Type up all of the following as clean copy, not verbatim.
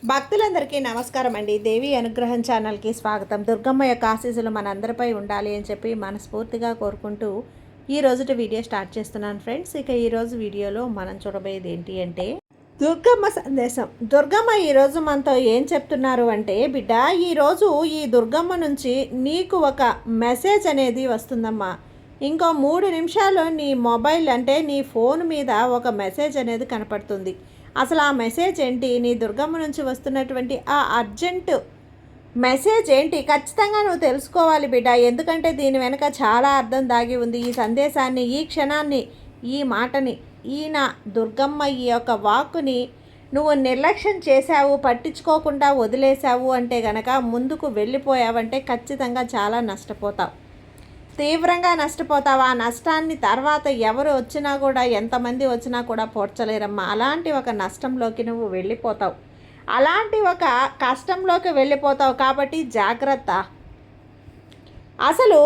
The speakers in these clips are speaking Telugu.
భక్తులందరికీ నమస్కారం అండి. దేవి అనుగ్రహం ఛానల్కి స్వాగతం. దుర్గమ్మ యొక్క ఆశీస్సులు మనందరిపై ఉండాలి అని చెప్పి మనస్ఫూర్తిగా కోరుకుంటూ ఈ రోజుటి వీడియో స్టార్ట్ చేస్తున్నాను ఫ్రెండ్స్. ఇక ఈరోజు వీడియోలో మనం చూడబోయేది ఏంటి అంటే దుర్గమ్మ సందేశం. దుర్గమ్మ ఈరోజు మనతో ఏం చెప్తున్నారు అంటే, బిడ్డ ఈరోజు ఈ దుర్గమ్మ నుంచి నీకు ఒక మెసేజ్ అనేది వస్తుందమ్మా. ఇంకో 3 నిమిషాలు నీ మొబైల్ అంటే నీ ఫోన్ మీద ఒక మెసేజ్ అనేది కనపడుతుంది. అసలు ఆ మెసేజ్ ఏంటి, నీ దుర్గమ్మ నుంచి వస్తున్నటువంటి ఆ అర్జెంటు మెసేజ్ ఏంటి, ఖచ్చితంగా నువ్వు తెలుసుకోవాలి బిడ్డ. ఎందుకంటే దీని వెనక చాలా అర్థం దాగి ఉంది. ఈ సందేశాన్ని, ఈ క్షణాన్ని, ఈ మాటని, ఈయన దుర్గమ్మ ఈ యొక్క వాక్కుని నువ్వు నిర్లక్ష్యం చేశావు, పట్టించుకోకుండా వదిలేశావు అంటే గనక, ముందుకు వెళ్ళిపోయావంటే ఖచ్చితంగా చాలా నష్టపోతావు, తీవ్రంగా నష్టపోతావు. ఆ నష్టాన్ని తర్వాత ఎవరు వచ్చినా కూడా, ఎంతమంది వచ్చినా కూడా పోడ్చలేరమ్మా. అలాంటి ఒక నష్టంలోకి నువ్వు వెళ్ళిపోతావు, అలాంటి ఒక కష్టంలోకి వెళ్ళిపోతావు. కాబట్టి జాగ్రత్త. అసలు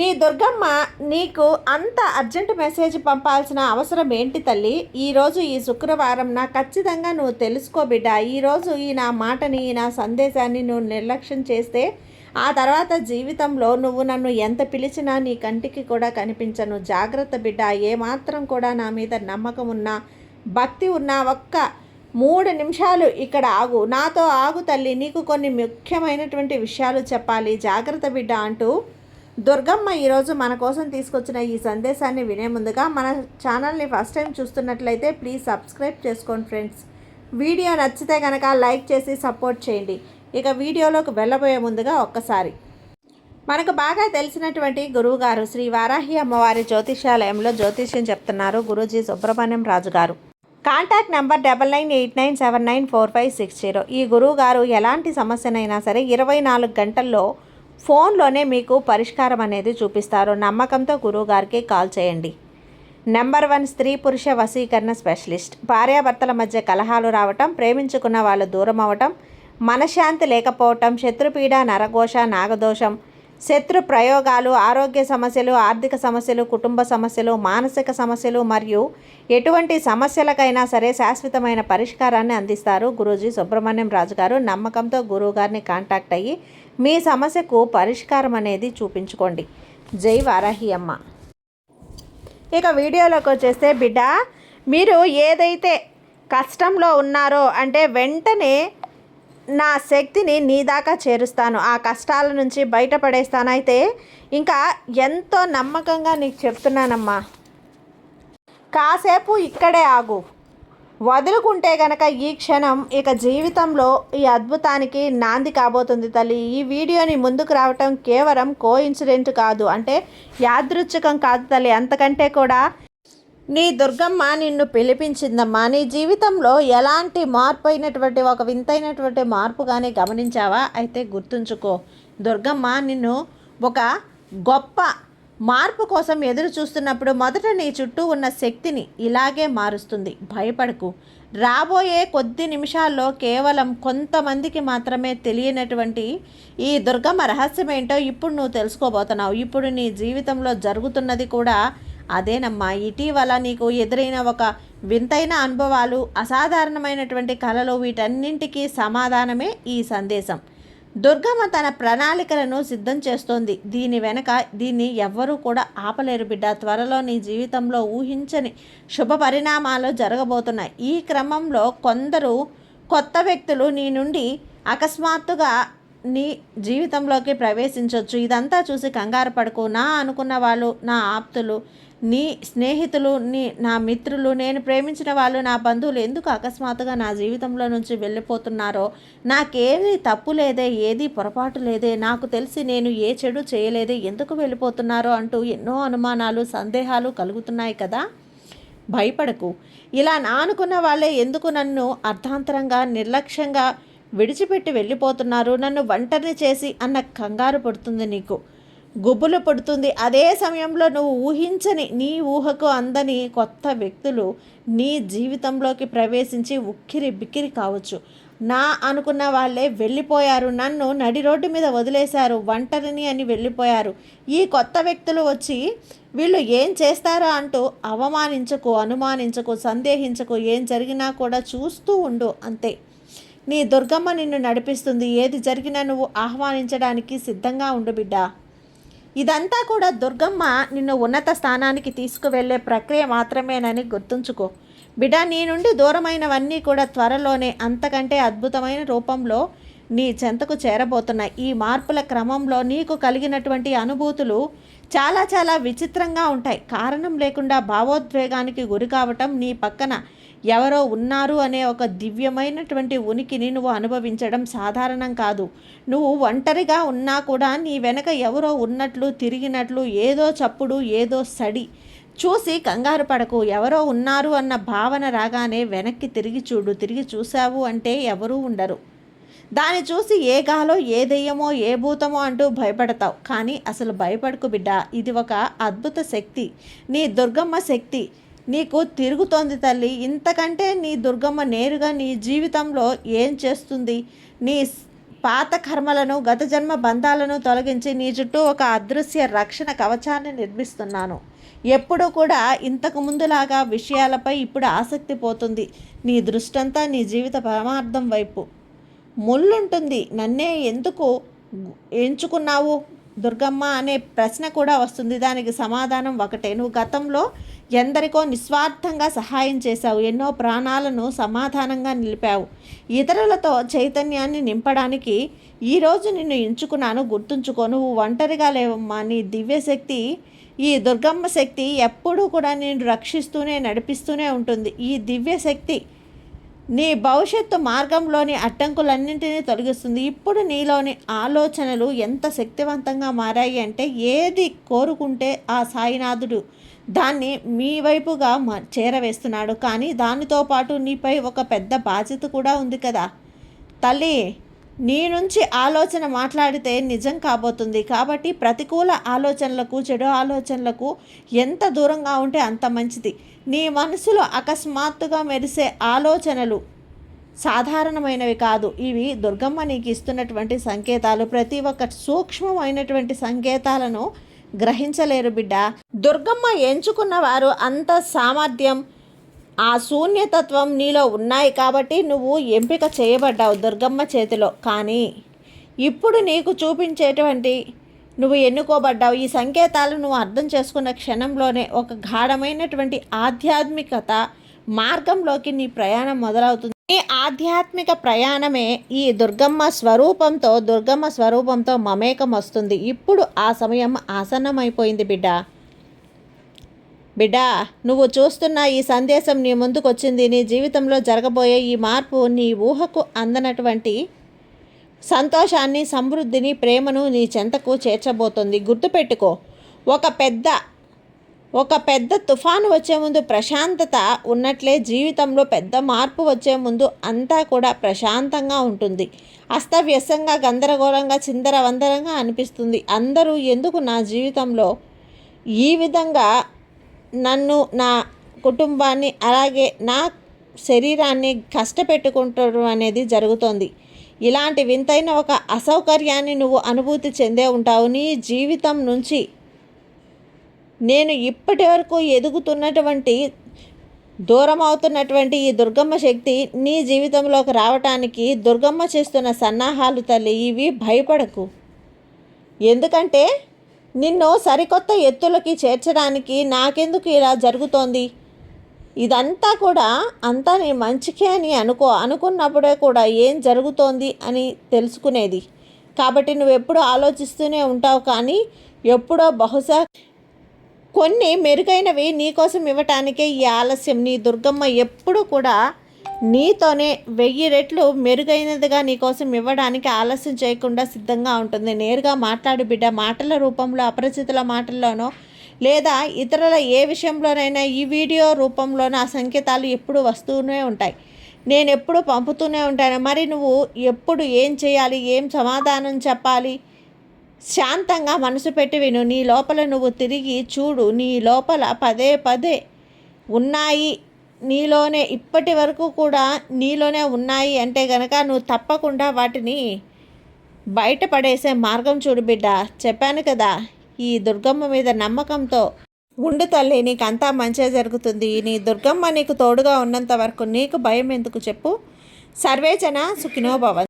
నీ దుర్గమ్మ నీకు అంత అర్జెంట్ మెసేజ్ పంపాల్సిన అవసరం ఏంటి తల్లి? ఈరోజు ఈ శుక్రవారం నా ఖచ్చితంగా నువ్వు తెలుసుకో బిడ్డ. ఈరోజు ఈ నా మాటని, ఈ నా సందేశాన్ని నువ్వు నిర్లక్ష్యం చేస్తే ఆ తర్వాత జీవితంలో నువ్వు నన్ను ఎంత పిలిచినా నీ కంటికి కూడా కనిపించను. జాగ్రత్త బిడ్డ. ఏమాత్రం కూడా నా మీద నమ్మకం ఉన్నా, భక్తి ఉన్నా, ఒక్క 3 నిమిషాలు ఇక్కడ ఆగు, నాతో ఆగు తల్లి, నీకు కొన్ని ముఖ్యమైనటువంటి విషయాలు చెప్పాలి, జాగ్రత్త బిడ్డ అంటూ దుర్గమ్మ ఈరోజు మన కోసం తీసుకొచ్చిన ఈ సందేశాన్ని వినే ముందుగా మన ఛానల్ని ఫస్ట్ టైం చూస్తున్నట్లయితే ప్లీజ్ సబ్స్క్రైబ్ చేసుకోండి ఫ్రెండ్స్. వీడియో నచ్చితే కనుక లైక్ చేసి సపోర్ట్ చేయండి. ఇక వీడియోలోకి వెళ్ళబోయే ముందుగా ఒక్కసారి మనకు బాగా తెలిసినటువంటి గురువుగారు శ్రీ వారాహి అమ్మవారి జ్యోతిష్యాలయంలో జ్యోతిష్యం చెప్తున్నారు గురూజీ సుబ్రహ్మణ్యం రాజు గారు. Contact number 9989794560. ఈ గురువుగారు ఎలాంటి సమస్యనైనా సరే 24 గంటల్లో ఫోన్లోనే మీకు పరిష్కారం అనేది చూపిస్తారు. నమ్మకంతో గురువుగారికి కాల్ చేయండి. నెంబర్ 1 స్త్రీ పురుష వశీకరణ స్పెషలిస్ట్. భార్యాభర్తల మధ్య కలహాలు రావటం, ప్రేమించుకున్న వాళ్ళు దూరం అవ్వటం, మనశ్శాంతి లేకపోవటం, శత్రుపీడ, నరఘోష, నాగదోషం, శత్రు ప్రయోగాలు, ఆరోగ్య సమస్యలు, ఆర్థిక సమస్యలు, కుటుంబ సమస్యలు, మానసిక సమస్యలు మరియు ఎటువంటి సమస్యలకైనా సరే శాశ్వతమైన పరిష్కారాన్ని అందిస్తారు గురూజీ సుబ్రహ్మణ్యం రాజు గారు. నమ్మకంతో గురువు గారిని కాంటాక్ట్ అయ్యి మీ సమస్యకు పరిష్కారం అనేది చూపించుకోండి. జై వారాహి అమ్మ. ఇక వీడియోలోకి వచ్చేస్తే బిడ్డ, మీరు ఏదైతే కష్టంలో ఉన్నారో అంటే వెంటనే నా శక్తిని నీ దాకా చేరుస్తాను, ఆ కష్టాల నుంచి బయటపడేస్తాను. అయితే ఇంకా ఎంతో నమ్మకంగా నీకు చెప్తున్నానమ్మా, కాసేపు ఇక్కడే ఆగు. వదులుకుంటే గనక ఈ క్షణం ఇక జీవితంలో ఈ అద్భుతానికి నాంది కాబోతుంది తల్లి. ఈ వీడియోని ముందుకు రావటం కేవలం కోఇన్సిడెంట్ కాదు, అంటే యాదృచ్ఛికం కాదు తల్లి. అంతకంటే కూడా నీ దుర్గమ్మ నిన్ను పిలిపించిందమ్మా. నీ జీవితంలో ఎలాంటి మార్పు అయినటువంటి ఒక వింతైనటువంటి మార్పు కానీ గమనించావా? అయితే గుర్తుంచుకో, దుర్గమ్మ నిన్ను ఒక గొప్ప మార్పు కోసం ఎదురు చూస్తున్నప్పుడు మొదట నీ చుట్టూ ఉన్న శక్తిని ఇలాగే మారుస్తుంది. భయపడకు. రాబోయే కొద్ది నిమిషాల్లో కేవలం కొంతమందికి మాత్రమే తెలియనటువంటి ఈ దుర్గమ్మ రహస్యం ఏంటో ఇప్పుడు నువ్వు తెలుసుకోబోతున్నావు. ఇప్పుడు నీ జీవితంలో జరుగుతున్నది కూడా అదేనమ్మా. ఇటీవల నీకు ఎదురైన ఒక వింతైన అనుభవాలు, అసాధారణమైనటువంటి కళలు, వీటన్నింటికీ సమాధానమే ఈ సందేశం. దుర్గమ్మ తన ప్రణాళికలను సిద్ధం చేస్తోంది. దీని వెనక దీన్ని ఎవ్వరూ కూడా ఆపలేరు బిడ్డ. త్వరలో నీ జీవితంలో ఊహించని శుభ పరిణామాలు జరగబోతున్నాయి. ఈ క్రమంలో కొందరు కొత్త వ్యక్తులు నీ నుండి అకస్మాత్తుగా నీ జీవితంలోకి ప్రవేశించవచ్చు. ఇదంతా చూసి కంగారు పడకు. నా అనుకున్న వాళ్ళు, నా ఆప్తులు, నీ స్నేహితులు, నా మిత్రులు, నేను ప్రేమించిన వాళ్ళు, నా బంధువులు ఎందుకు అకస్మాత్తుగా నా జీవితంలో నుంచి వెళ్ళిపోతున్నారో, నాకేమీ తప్పు లేదే, ఏది పొరపాటు లేదే, నాకు తెలిసి నేను ఏ చెడు చేయలేదే, ఎందుకు వెళ్ళిపోతున్నారో అంటూ ఎన్నో అనుమానాలు, సందేహాలు కలుగుతున్నాయి కదా. భయపడకు. ఇలా నా అనుకున్న వాళ్ళే ఎందుకు నన్ను అర్ధాంతరంగా, నిర్లక్ష్యంగా విడిచిపెట్టి వెళ్ళిపోతున్నారు, నన్ను ఒంటరిని చేసి అన్న కంగారు పడుతుంది, నీకు గుబులు పడుతుంది. అదే సమయంలో నువ్వు ఊహించని, నీ ఊహకు అందని కొత్త వ్యక్తులు నీ జీవితంలోకి ప్రవేశించి ఉక్కిరి బిక్కిరి కావచ్చు. నా అనుకున్న వాళ్ళే వెళ్ళిపోయారు, నన్ను నడి రోడ్డు మీద వదిలేశారు, ఒంటరిని అని వెళ్ళిపోయారు. ఈ కొత్త వ్యక్తులు వచ్చి వీళ్ళు ఏం చేస్తారో అంటూ అవమానించకు, అనుమానించకు, సందేహించకు. ఏం జరిగినా కూడా చూస్తూ ఉండు, అంతే. నీ దుర్గమ్మ నిన్ను నడిపిస్తుంది. ఏది జరిగినా నువ్వు ఆహ్వానించడానికి సిద్ధంగా ఉండు బిడ్డ. ఇదంతా కూడా దుర్గమ్మ నిన్ను ఉన్నత స్థానానికి తీసుకువెళ్ళే ప్రక్రియ మాత్రమేనని గుర్తుంచుకో బిడ్డ. నీ నుండి దూరమైనవన్నీ కూడా త్వరలోనే అంతకంటే అద్భుతమైన రూపంలో నీ చెంతకు చేరబోతున్నాయి. ఈ మార్పుల క్రమంలో నీకు కలిగినటువంటి అనుభూతులు చాలా చాలా విచిత్రంగా ఉంటాయి. కారణం లేకుండా భావోద్వేగానికి గురి కావటం, నీ పక్కన ఎవరో ఉన్నారు అనే ఒక దివ్యమైనటువంటి ఉనికిని నువ్వు అనుభవించడం సాధారణం కాదు. నువ్వు ఒంటరిగా ఉన్నా కూడా నీ వెనక ఎవరో ఉన్నట్లు, తిరిగినట్లు, ఏదో చప్పుడు, ఏదో సడి చూసి కంగారు పడకు. ఎవరో ఉన్నారు అన్న భావన రాగానే వెనక్కి తిరిగి చూడు. తిరిగి చూసావు అంటే ఎవరూ ఉండరు. దాన్ని చూసి ఏ గాలో, ఏ దెయ్యమో, ఏ భూతమో అంటూ భయపడతావు. కానీ అసలు భయపడకు బిడ్డ. ఇది ఒక అద్భుత శక్తి, నీ దుర్గమ్మ శక్తి నీకు తిరుగుతోంది తల్లి. ఇంతకంటే నీ దుర్గమ్మ నేరుగా నీ జీవితంలో ఏం చేస్తుంది? నీ పాత కర్మలను, గత జన్మ బంధాలను తొలగించి నీ చుట్టూ ఒక అదృశ్య రక్షణ కవచాన్ని నిర్మిస్తున్నాను. ఎప్పుడు కూడా ఇంతకు ముందులాగా విషయాలపై ఇప్పుడు ఆసక్తి పోతుంది. నీ దృష్టంతా నీ జీవిత పరమార్థం వైపు. ముళ్ళుంటుంది. నన్నే ఎందుకు ఎంచుకున్నావు దుర్గమ్మ అనే ప్రశ్న కూడా వస్తుంది. దానికి సమాధానం ఒకటే. నువ్వు గతంలో ఎందరికో నిస్వార్థంగా సహాయం చేశావు. ఎన్నో ప్రాణాలను సమాధానంగా నిలిపావు. ఇతరులతో చైతన్యాన్ని నింపడానికి ఈరోజు నిన్ను ఎంచుకున్నాను. గుర్తుంచుకో, నువ్వు ఒంటరిగా లేవమ్మా. నీ దివ్యశక్తి, ఈ దుర్గమ్మ శక్తి ఎప్పుడూ కూడా నేను రక్షిస్తూనే నడిపిస్తూనే ఉంటుంది. ఈ దివ్యశక్తి నీ భవిష్యత్తు మార్గంలోని అడ్డంకులన్నింటినీ తొలగిస్తుంది. ఇప్పుడు నీలోని ఆలోచనలు ఎంత శక్తివంతంగా మారాయి అంటే, ఏది కోరుకుంటే ఆ సాయినాథుడు దాన్ని మీ వైపుగా చేరవేస్తున్నాడు. కానీ దానితో పాటు నీపై ఒక పెద్ద బాధ్యత కూడా ఉంది కదా తల్లి. నీ నుంచి ఆలోచన మాట్లాడితే నిజం కాబోతుంది. కాబట్టి ప్రతికూల ఆలోచనలకు, చెడు ఆలోచనలకు ఎంత దూరంగా ఉంటే అంత మంచిది. నీ మనసులో అకస్మాత్తుగా మెరిసే ఆలోచనలు సాధారణమైనవి కాదు. ఇవి దుర్గమ్మ నీకు ఇస్తున్నటువంటి సంకేతాలు. ప్రతి ఒక్క సూక్ష్మమైనటువంటి సంకేతాలను గ్రహించలేరు బిడ్డ. దుర్గమ్మ ఎంచుకున్న వారు అంత సామర్థ్యం, ఆ శూన్యతత్వం నీలో ఉన్నాయి కాబట్టి నువ్వు ఎంపిక చేయబడ్డావు దుర్గమ్మ చేతిలో. కానీ ఇప్పుడు నీకు చూపించేటువంటి నువ్వు ఎన్నుకోబడ్డావు. ఈ సంకేతాలు నువ్వు అర్థం చేసుకున్న క్షణంలోనే ఒక గాఢమైనటువంటి ఆధ్యాత్మికత మార్గంలోకి నీ ప్రయాణం మొదలవుతుంది. ఈ ఆధ్యాత్మిక ప్రయాణమే ఈ దుర్గమ్మ స్వరూపంతో మమేకం వస్తుంది. ఇప్పుడు ఆ సమయం ఆసన్నమైపోయింది బిడ్డ. బిడ్డ, నువ్వు చూస్తున్న ఈ సందేశం నీ ముందుకు వచ్చింది. నీ జీవితంలో జరగబోయే ఈ మార్పు నీ ఊహకు అందనటువంటి సంతోషాన్ని, సమృద్ధిని, ప్రేమను నీ చెంతకు చేర్చబోతుంది. గుర్తుపెట్టుకో, ఒక పెద్ద తుఫాను వచ్చే ముందు ప్రశాంతత ఉన్నట్లే జీవితంలో పెద్ద మార్పు వచ్చే ముందు అంతా కూడా ప్రశాంతంగా ఉంటుంది. అస్తవ్యస్తంగా, గందరగోళంగా, చిందరవందరంగా అనిపిస్తుంది. అందరూ ఎందుకు నా జీవితంలో ఈ విధంగా నన్ను, నా కుటుంబాన్ని, అలాగే నా శరీరాన్ని కష్టపెట్టుకుంటారు అనేది జరుగుతోంది. ఇలాంటి వింతైన ఒక అసౌకర్యాన్ని నువ్వు అనుభూతి చెందే ఉంటావు. నీ జీవితం నుంచి నేను ఇప్పటి వరకు ఎదుగుతున్నటువంటి, దూరం అవుతున్నటువంటి ఈ దుర్గమ్మ శక్తి నీ జీవితంలోకి రావటానికి దుర్గమ్మ చేస్తున్న సన్నాహాలు తల్లి. ఇవి భయపడకు. ఎందుకంటే నిన్ను సరికొత్త ఎత్తులకి చేర్చడానికి నాకెందుకు ఇలా జరుగుతోంది, ఇదంతా కూడా అంతా నీ మంచికే అని అనుకున్నప్పుడే కూడా ఏం జరుగుతోంది అని తెలుసుకునేది. కాబట్టి నువ్వు ఎప్పుడూ ఆలోచిస్తూనే ఉంటావు. కానీ ఎప్పుడో బహుశా కొన్ని మెరుగైనవి నీకోసం ఇవ్వటానికే ఈ ఆలస్యం. నీ దుర్గమ్మ ఎప్పుడు కూడా నీతోనే 1000 రెట్లు మెరుగైనదిగా నీకోసం ఇవ్వడానికి ఆలస్యం చేయకుండా సిద్ధంగా ఉంటుంది. నేరుగా మాట్లాడు బిడ్డ. మాటల రూపంలో, అపరిచితుల మాటల్లోనో లేదా ఇతరుల ఏ విషయంలోనైనా ఈ వీడియో రూపంలోనో ఆ సంకేతాలు ఎప్పుడు వస్తూనే ఉంటాయి. నేను ఎప్పుడు పంపుతూనే ఉంటాను. మరి నువ్వు ఎప్పుడు ఏం చేయాలి, ఏం సమాధానం చెప్పాలి? శాంతంగా మనసు పెట్టి విను. నీ లోపల నువ్వు తిరిగి చూడు. నీ లోపల పదే పదే ఉన్నాయి, నీలోనే ఇప్పటి వరకు కూడా నీలోనే ఉన్నాయి అంటే గనక నువ్వు తప్పకుండా వాటిని బయటపడేసే మార్గం చూడు బిడ్డ. చెప్పాను కదా, ఈ దుర్గమ్మ మీద నమ్మకంతో ఉండు తల్లి. నీకంతా మంచిగా జరుగుతుంది. నీ దుర్గమ్మ నీకు తోడుగా ఉన్నంత వరకు నీకు భయం ఎందుకు చెప్పు? సర్వే జన సుఖినో భవంతు.